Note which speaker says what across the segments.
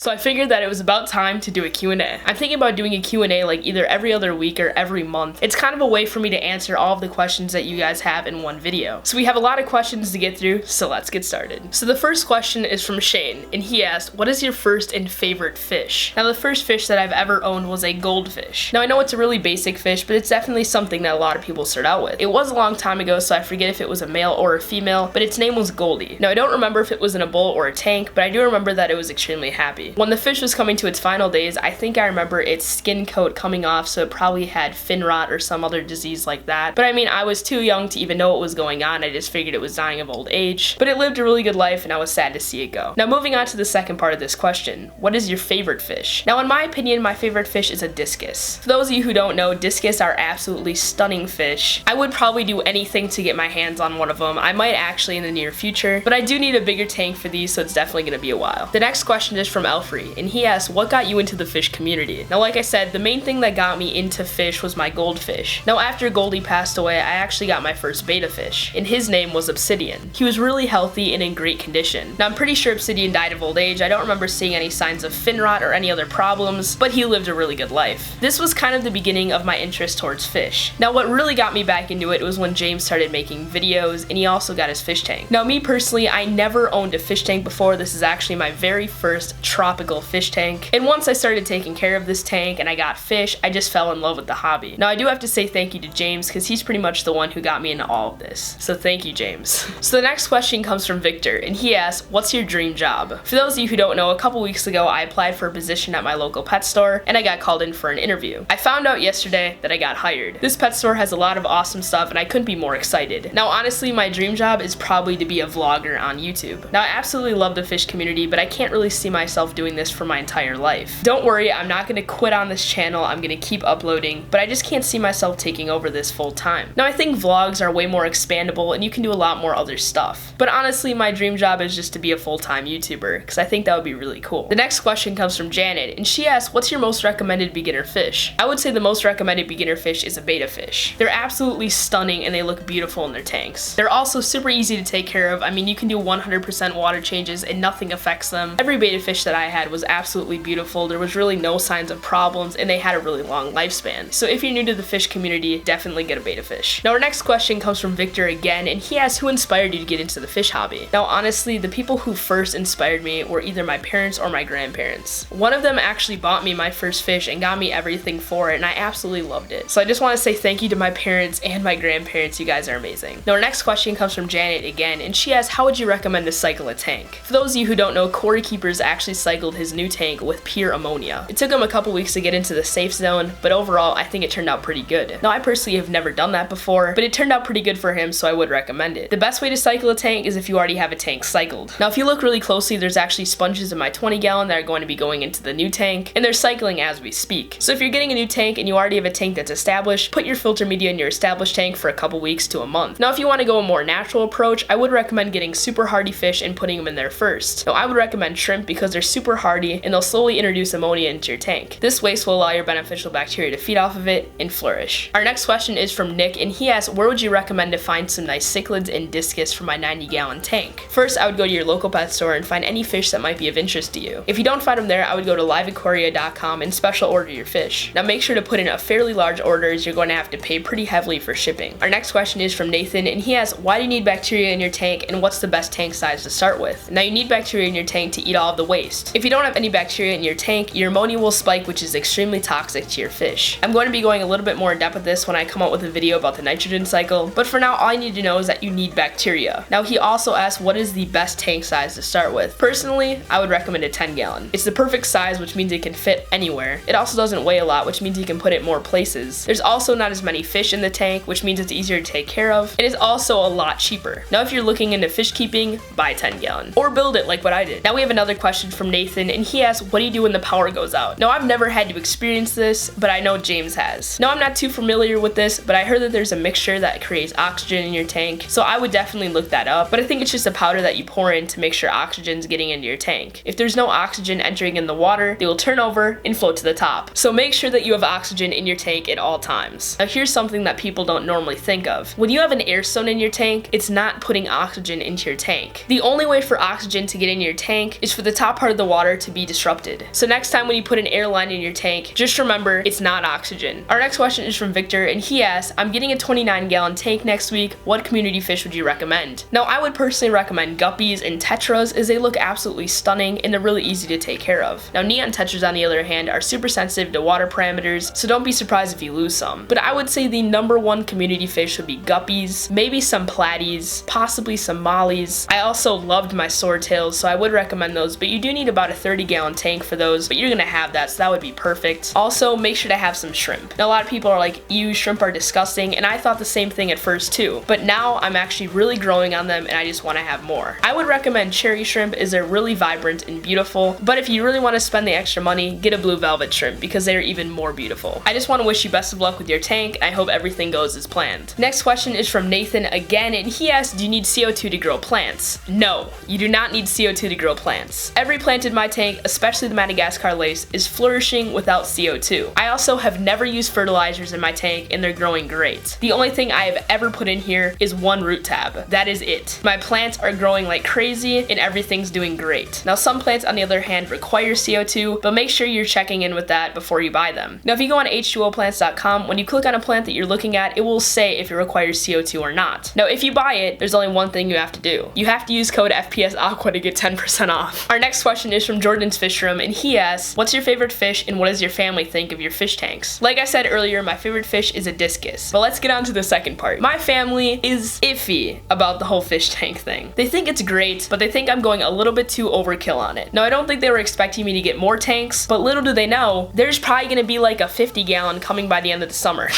Speaker 1: So I figured that it was about time to do a Q&A. I'm thinking about doing a Q&A like either every other week or every month. It's kind of a way for me to answer all of the questions that you guys have in one video. So we have a lot of questions to get through, so let's get started. So the first question is from Shane, and he asked, what is your first and favorite fish? Now the first fish that I've ever owned was a goldfish. Now I know it's a really basic fish, but it's definitely something that a lot of people start out with. It was a long time ago, so I forget if it was a male or a female, but its name was Goldie. Now I don't remember if it was in a bowl or a tank, but I do remember that it was extremely happy. When the fish was coming to its final days, I think I remember its skin coat coming off, so it probably had fin rot or some other disease like that. But I mean, I was too young to even know what was going on. I just figured it was dying of old age. But it lived a really good life, and I was sad to see it go. Now moving on to the second part of this question, what is your favorite fish? Now in my opinion, my favorite fish is a discus. For those of you who don't know, discus are absolutely stunning fish. I would probably do anything to get my hands on one of them. I might actually in the near future, but I do need a bigger tank for these, so it's definitely going to be a while. The next question is from Elfrey, and he asks, what got you into the fish community? Now like I said, the main thing that got me into fish was my goldfish. Now after Goldie passed away, I actually got my first betta fish, and his name was Obsidian. He was really healthy and in great condition. Now I'm pretty sure Obsidian died of old age. I don't remember seeing any signs of fin rot or any other problems, but he lived a really good life. This was kind of the beginning of my interest towards fish. Now what really got me back into it was when James started making videos, and he also got his fish tank. Now me personally, I never owned a fish tank before. This is actually my very first tropical fish tank. And once I started taking care of this tank and I got fish, I just fell in love with the hobby. Now I do have to say thank you to James, because he's pretty much the one who got me into all of this. So thank you, James. So the next question comes from Victor, and he asks, what's your dream job? For those of you who don't know, a couple weeks ago I applied for a position at my local pet store, and I got called in for an interview. I found out yesterday that I got hired. This pet store has a lot of awesome stuff, and I couldn't be more excited. Now honestly, my dream job is probably to be a vlogger on YouTube. Now I absolutely love the fish community, but I can't really see myself doing this for my entire life. Don't worry, I'm not going to quit on this channel. I'm going to keep uploading, but I just can't see myself taking over this full time. Now I think vlogs are way more expandable, and you can do a lot more other stuff. But honestly, my dream job is just to be a full-time YouTuber, because I think that would be really cool. The next question comes from Janet, and she asks, what's your most recommended beginner fish? I would say the most recommended beginner fish is a betta fish. They're absolutely stunning, and they look beautiful in their tanks. They're also super easy to take care of. I mean, you can do 100% water changes and nothing affects them. Every betta fish that I had was absolutely beautiful. There was really no signs of problems, and they had a really long lifespan. So if you're new to the fish community, definitely get a betta fish. Now our next question comes from Victor again, and he asks, who inspired you to get into the fish hobby? Now honestly, the people who first inspired me were either my parents or my grandparents. One of them actually bought me my first fish and got me everything for it, and I absolutely loved it. So I just want to say thank you to my parents and my grandparents. You guys are amazing. Now our next question comes from Janet again, and she asks, how would you recommend to cycle a tank? For those of you who don't know, Corey Keepers actually cycled his new tank with pure ammonia. It took him a couple weeks to get into the safe zone, but overall I think it turned out pretty good. Now I personally have never done that before, but it turned out pretty good for him, so I would recommend it. The best way to cycle a tank is if you already have a tank cycled. Now if you look really closely, there's actually sponges in my 20 gallon that are going to be going into the new tank, and they're cycling as we speak. So if you're getting a new tank and you already have a tank that's established, put your filter media in your established tank for a couple weeks to a month. Now if you want to go a more natural approach, I would recommend getting super hardy fish and putting them in there first. Now I would recommend shrimp because they're super hardy and they'll slowly introduce ammonia into your tank. This waste will allow your beneficial bacteria to feed off of it and flourish. Our next question is from Nick, and he asks, where would you recommend to find some nice cichlids and discus for my 90 gallon tank? First, I would go to your local pet store and find any fish that might be of interest to you. If you don't find them there, I would go to liveaquaria.com and special order your fish. Now make sure to put in a fairly large order, as you're going to have to pay pretty heavily for shipping. Our next question is from Nathan, and he asks, why do you need bacteria in your tank, and what's the best tank size to start with? Now you need bacteria in your tank to eat all of the waste. If you don't have any bacteria in your tank, your ammonia will spike, which is extremely toxic to your fish. I'm going to be going a little bit more in depth with this when I come out with a video about the nitrogen cycle, but for now all I need to know is that you need bacteria. Now he also asked, what is the best tank size to start with? Personally, I would recommend a 10 gallon. It's the perfect size, which means it can fit anywhere. It also doesn't weigh a lot, which means you can put it more places. There's also not as many fish in the tank, which means it's easier to take care of. It is also a lot cheaper. Now if you're looking into fish keeping, buy 10 gallon. Or build it like what I did. Now we have another question from Nathan, and he asks, what do you do when the power goes out? Now I've never had to experience this, but I know James has. Now I'm not too familiar with this, but I heard that there's a mixture that creates oxygen in your tank, so I would definitely look that up, but I think it's just a powder that you pour in to make sure oxygen's getting into your tank. If there's no oxygen entering in the water, they will turn over and float to the top. So make sure that you have oxygen in your tank at all times. Now here's something that people don't normally think of. When you have an air stone in your tank, it's not putting oxygen into your tank. The only way for oxygen to get in your tank is for the top part of the water to be disrupted. So next time when you put an air line in your tank, just remember it's not oxygen. Our next question is from Victor, and he asks, I'm getting a 29-gallon tank next week. What community fish would you recommend? Now, I would personally recommend guppies and tetras as they look absolutely stunning and they're really easy to take care of. Now, neon tetras on the other hand are super sensitive to water parameters, so don't be surprised if you lose some. But I would say the #1 community fish would be guppies, maybe some platies, possibly some mollies. I also loved my swordtails, so I would recommend those, but you do need about a 30-gallon tank for those, but you're gonna have that, so that would be perfect. Also, make sure to have some shrimp. Now, a lot of people are like, ew, shrimp are disgusting, and I thought the same thing at first too, but now I'm actually really growing on them and I just want to have more. I would recommend cherry shrimp as they're really vibrant and beautiful, but if you really want to spend the extra money, get a blue velvet shrimp because they're even more beautiful. I just want to wish you best of luck with your tank, and I hope everything goes as planned. Next question is from Nathan again, and he asks, do you need CO2 to grow plants? No, you do not need CO2 to grow plants. Every plant in my tank, especially the Madagascar lace, is flourishing without CO2. I also have never used fertilizers in my tank and they're growing great. The only thing I have ever put in here is one root tab. That is it. My plants are growing like crazy and everything's doing great. Now, some plants on the other hand require CO2, but make sure you're checking in with that before you buy them. Now, if you go on h2oplants.com, when you click on a plant that you're looking at, it will say if it requires CO2 or not. Now, if you buy it, there's only one thing you have to do. You have to use code FPS Aqua to get 10% off. Our next question is from Jordan's Fish Room, and he asks, what's your favorite fish and what does your family think of your fish tanks? Like I said earlier, my favorite fish is a discus. But let's get on to the second part. My family is iffy about the whole fish tank thing. They think it's great, but they think I'm going a little bit too overkill on it. Now, I don't think they were expecting me to get more tanks, but little do they know, there's probably gonna be like a 50-gallon coming by the end of the summer.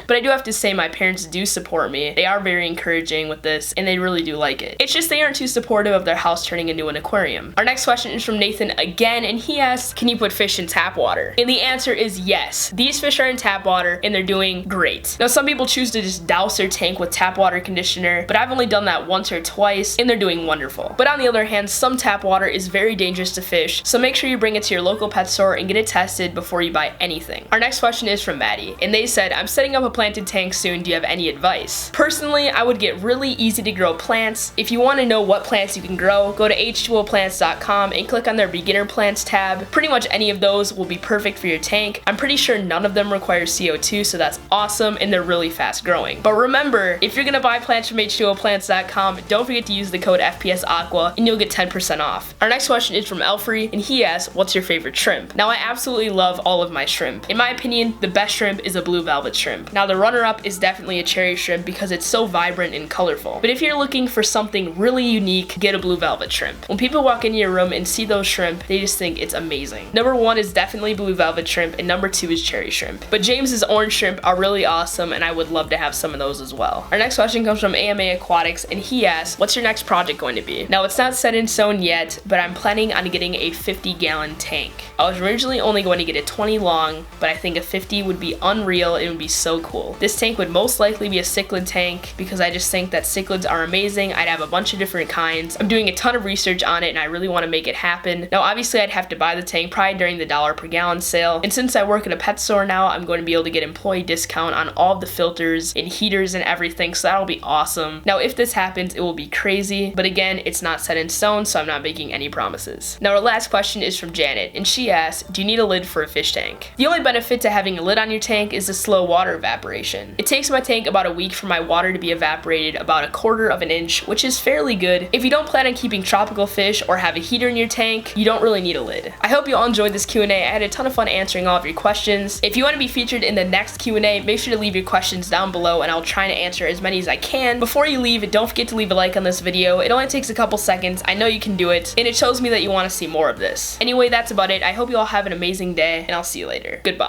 Speaker 1: But I do have to say my parents do support me. They are very encouraging with this, and they really do like it. It's just they aren't too supportive of their house turning into an aquarium. Our next question is from Nathan again, and he asks, can you put fish in tap water? And the answer is yes. These fish are in tap water, and they're doing great. Now, some people choose to just douse their tank with tap water conditioner, but I've only done that once or twice, and they're doing wonderful. But on the other hand, some tap water is very dangerous to fish, so make sure you bring it to your local pet store and get it tested before you buy anything. Our next question is from Maddie, and they said, I'm setting up a planted tank soon. Do you have any advice? Personally, I would get really easy to grow plants. If you want to know what plants you can grow, go to h2oplants.com and click on their beginner plants tab. Pretty much any of those will be perfect for your tank. I'm pretty sure none of them require CO2, so that's awesome, and they're really fast growing. But remember, if you're gonna buy plants from h2oplants.com, don't forget to use the code FPS Aqua and you'll get 10% off. Our next question is from Elfrey, and he asks, what's your favorite shrimp? Now, I absolutely love all of my shrimp. In my opinion, the best shrimp is a blue velvet shrimp. Now, the runner-up is definitely a cherry shrimp because it's so vibrant and colorful. But if you're looking for something really unique, get a blue velvet shrimp. When people walk into your room and see those shrimp, they just think it's amazing. #1 is definitely blue velvet shrimp, and #2 is cherry shrimp. But James's orange shrimp are really awesome, and I would love to have some of those as well. Our next question comes from AMA Aquatics, and he asks, what's your next project going to be? Now, it's not set in stone yet, but I'm planning on getting a 50-gallon tank. I was originally only going to get a 20 long, but I think a 50 would be unreal. It would be so cool. This tank would most likely be a cichlid tank because I just think that cichlids are amazing. I'd have a bunch of different kinds. I'm doing a ton of research on it, and I really want to make it happen. Now, obviously, I'd have to buy the tank probably during the $1 per gallon sale, and since I work at a pet store now, I'm going to be able to get employee discount on all of the filters and heaters and everything, so that'll be awesome. Now, if this happens, it will be crazy, but again, it's not set in stone, so I'm not making any promises. Now, our last question is from Janet, and she asks, do you need a lid for a fish tank? The only benefit to having a lid on your tank is the slow water evaporation. It takes my tank about a week for my water to be evaporated about 1/4 of an inch, which is fairly good. If you don't plan on keeping tropical fish or have a heater in your tank, you don't really need a lid. I hope you all enjoyed this Q&A. I had a ton of fun answering all of your questions. If you want to be featured in the next Q&A, make sure to leave your questions down below, and I'll try to answer as many as I can. Before you leave, don't forget to leave a like on this video. It only takes a couple seconds. I know you can do it, and it shows me that you want to see more of this. Anyway, that's about it. I hope you all have an amazing day, and I'll see you later. Goodbye.